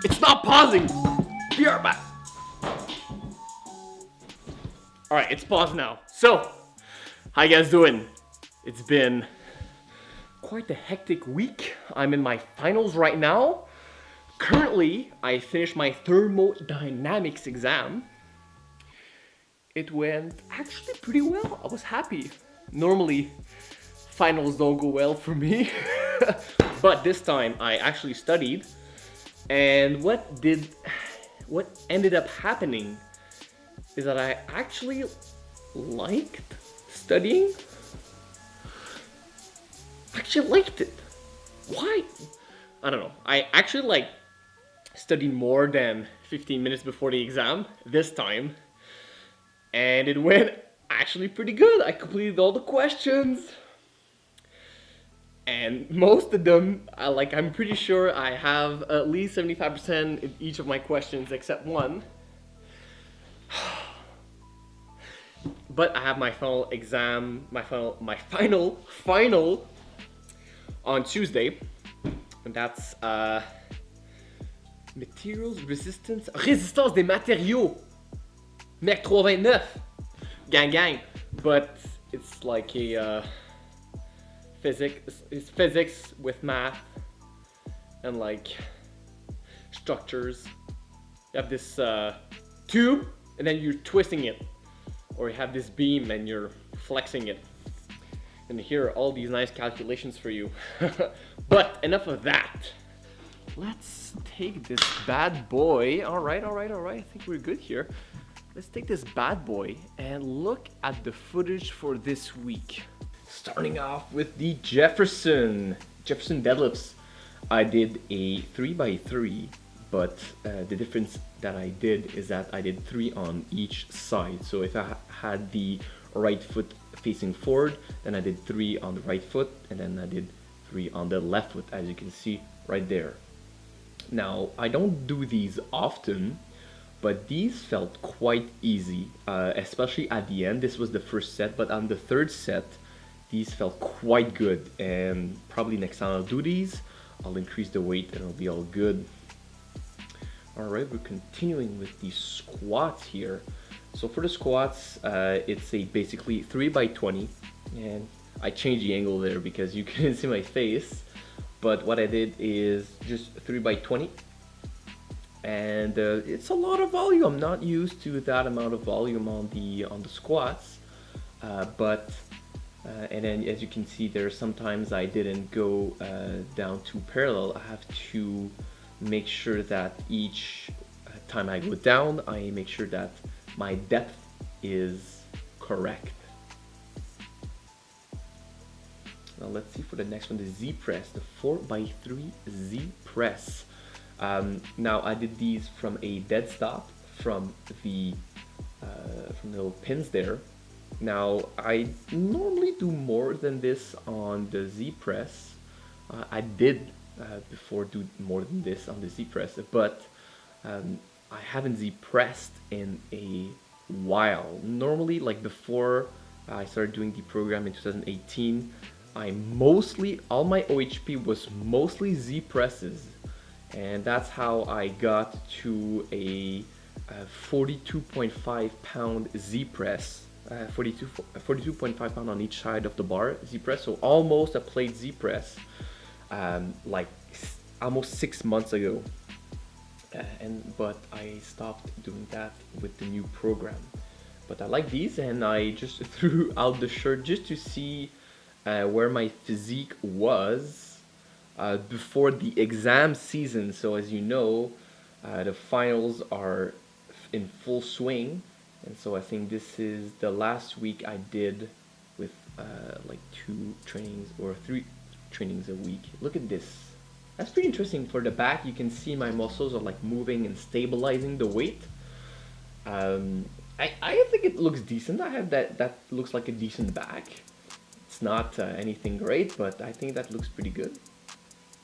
It's not pausing. Be right back. All right, it's paused now. So, how you guys doing? It's been quite a hectic week. I'm in my finals right now. Currently, I finished my thermodynamics exam. It went actually pretty well. I was happy. Normally, finals don't go well for me. But this time, I actually studied. And what ended up happening is that I actually liked studying. Actually liked it. Why? I don't know. I actually studied more than 15 minutes before the exam this time. And it went actually pretty good. I completed all the questions. And most of them, I'm pretty sure I have at least 75% in each of my questions except one. But I have my final exam, my final on Tuesday. And that's Materials Resistance, Résistance des matériaux. Mec 329. Gang. But it's like a it's physics with math and like structures. You have this tube and then you're twisting it, or you have this beam and you're flexing it, and here are all these nice calculations for you. But enough of that. Let's take this bad boy. All right, I think we're good here. Let's take this bad boy and look at the footage for this week. Starting off with the Jefferson deadlifts. I did a 3x3, but the difference that I did is that I did 3 on each side. So if I had the right foot facing forward, then I did 3 on the right foot, and then I did 3 on the left foot, as you can see right there. Now, I don't do these often, but these felt quite easy, especially at the end. This was the first set, but on the third set, these felt quite good, and probably next time I'll do these, I'll increase the weight and it'll be all good. Alright, we're continuing with the squats here. So for the squats, it's a basically 3x20, and I changed the angle there because you couldn't see my face, but what I did is just 3x20, and it's a lot of volume. I'm not used to that amount of volume on the squats, and then as you can see there, sometimes I didn't go down to parallel. I have to make sure that each time I go down, I make sure that my depth is correct. Now let's see for the next one, the Z press, the 4x3 Z press. Now I did these from a dead stop from the little pins there. Now I normally do more than this on the Z press. I did before do more than this on the Z press, but I haven't Z pressed in a while. Normally, like before I started doing the program in 2018, all my OHP was mostly Z presses, and that's how I got to a 42.5 pound Z press. 42.5 pound on each side of the bar Z press, so almost a plate Z press, like almost 6 months ago, but I stopped doing that with the new program. But I like these, and I just threw out the shirt just to see where my physique was before the exam season. So as you know, the finals are in full swing. And so I think this is the last week I did with like 2 trainings or 3 trainings a week. Look at this. That's pretty interesting. For the back, you can see my muscles are like moving and stabilizing the weight. I think it looks decent. I have that looks like a decent back. It's not anything great, but I think that looks pretty good.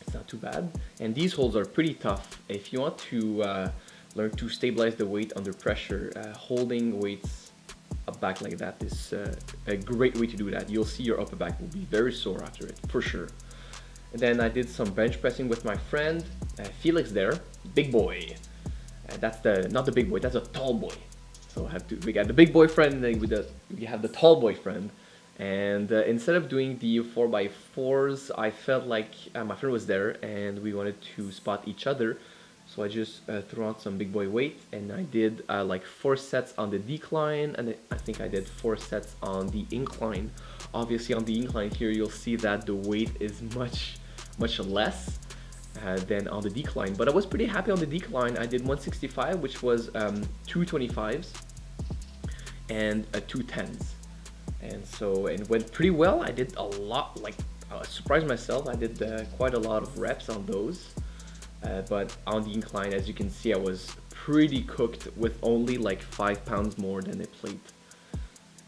It's not too bad. And these holds are pretty tough. If you want to learn to stabilize the weight under pressure, holding weights up back like that is a great way to do that. You'll see your upper back will be very sore after it, for sure. And then I did some bench pressing with my friend Felix there, big boy. That's not the big boy, that's a tall boy. So we got the big boy friend, and then we have the tall boy friend. And instead of doing the 4x4s, I felt like my friend was there and we wanted to spot each other. So I just threw out some big boy weight, and I did like 4 sets on the decline, and I think I did 4 sets on the incline. Obviously on the incline here, you'll see that the weight is much less than on the decline. But I was pretty happy on the decline. I did 165, which was 2 25s and 2 10s. And so it went pretty well. I did a lot, like I surprised myself. I did quite a lot of reps on those. But on the incline, as you can see, I was pretty cooked with only like 5 pounds more than a plate.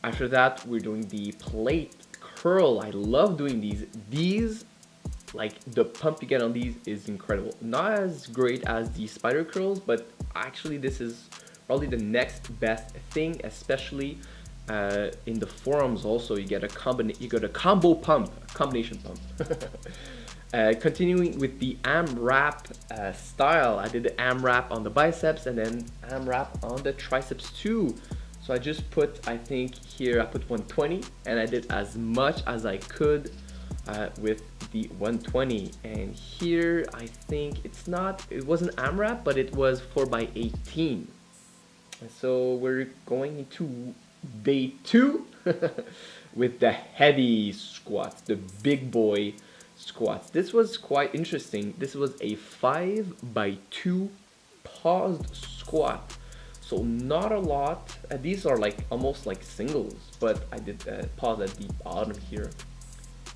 After that, we're doing the plate curl. I love doing these. These, like the pump you get on these is incredible. Not as great as the spider curls, but actually this is probably the next best thing, especially in the forearms. Also, you get a combo pump, a combination pump. Continuing with the AMRAP style, I did the AMRAP on the biceps and then AMRAP on the triceps too. So I just put, I think here I put 120, and I did as much as I could with the 120. And here I think it wasn't AMRAP, but it was 4x18. And so we're going into day 2 with the heavy squats, the big boy squats. This was quite interesting. This was a 5x2 paused squat. So not a lot. These are like almost like singles, but I did pause at the bottom here.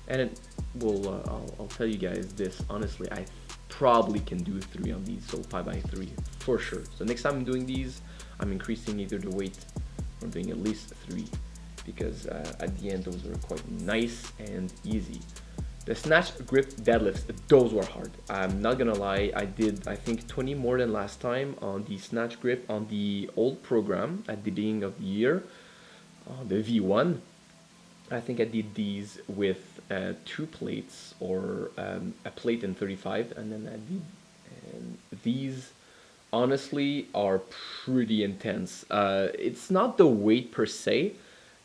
And I'll tell you guys this, honestly, I probably can do 3 on these, so 5x3 for sure. So next time I'm doing these, I'm increasing either the weight or doing at least 3, because at the end those were quite nice and easy. The snatch grip deadlifts, those were hard. I'm not gonna lie, I did I think 20 more than last time on the snatch grip on the old program at the beginning of the year, the V1. I think I did these with 2 plates or a plate and 35, and then I did, and these honestly are pretty intense. It's not the weight per se,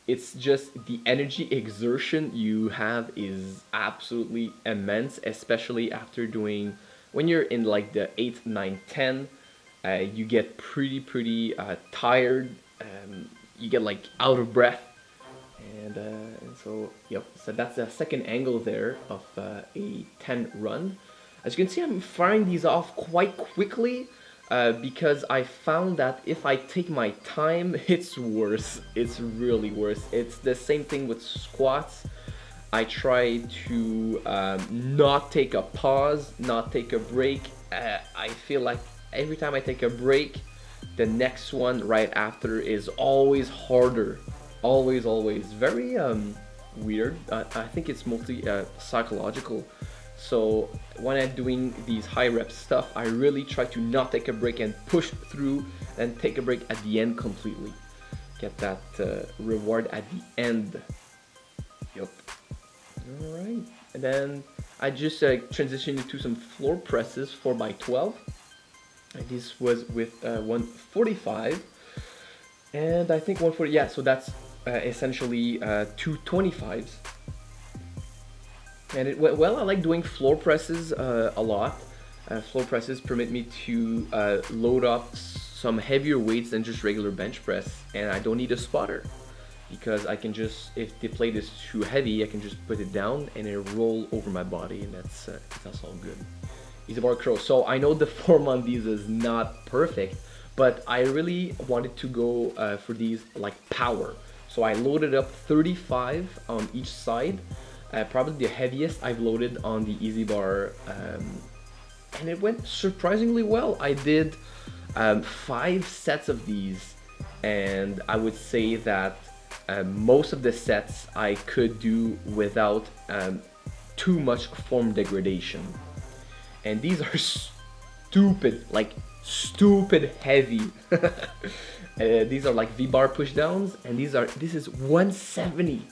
it's just the energy exertion you have is absolutely immense, especially after doing, when you're in like the 8, 9, 10, you get pretty tired, you get like out of breath. And so, yep, so that's the second angle there of a 10 run. As you can see, I'm firing these off quite quickly because I found that if I take my time, it's worse. It's really worse. It's the same thing with squats. I try to not take a pause, not take a break. I feel like every time I take a break, the next one right after is always harder. Always very weird. I think it's mostly psychological. So when I'm doing these high rep stuff, I really try to not take a break and push through and take a break at the end completely. Get that reward at the end. Yup. Alright. And then I just transitioned into some floor presses 4x12. And this was with 145. And I think 140, yeah, so that's essentially 2 25s. And it went well. I like doing floor presses a lot. Floor presses permit me to load up some heavier weights than just regular bench press, and I don't need a spotter because I can just, if the plate is too heavy, I can just put it down and it roll over my body, and that's all good. Easy bar curl. So I know the form on these is not perfect, but I really wanted to go for these like power. So I loaded up 35 on each side. Probably the heaviest I've loaded on the easy bar, and it went surprisingly well. I did 5 sets of these, and I would say that most of the sets I could do without too much form degradation. And these are stupid heavy. These are like V-bar push downs, and this is 170.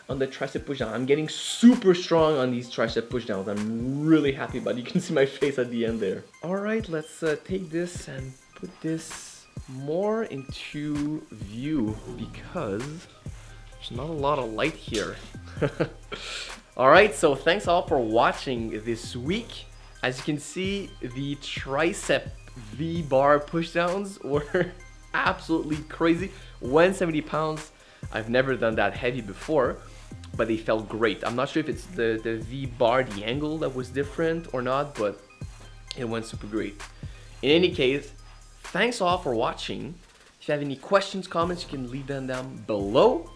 on the tricep push down. I'm getting super strong on these tricep push downs. I'm really happy about it. You can see my face at the end there. All right, let's take this and put this more into view because there's not a lot of light here. All right, so thanks all for watching this week. As you can see, the tricep V-bar pushdowns were absolutely crazy. 170 pounds. I've never done that heavy before, but they felt great. I'm not sure if it's the V-bar, the angle that was different or not, but it went super great. In any case, thanks all for watching. If you have any questions, comments, you can leave them down below.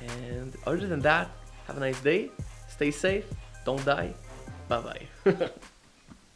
And other than that, have a nice day. Stay safe. Don't die. Bye-bye.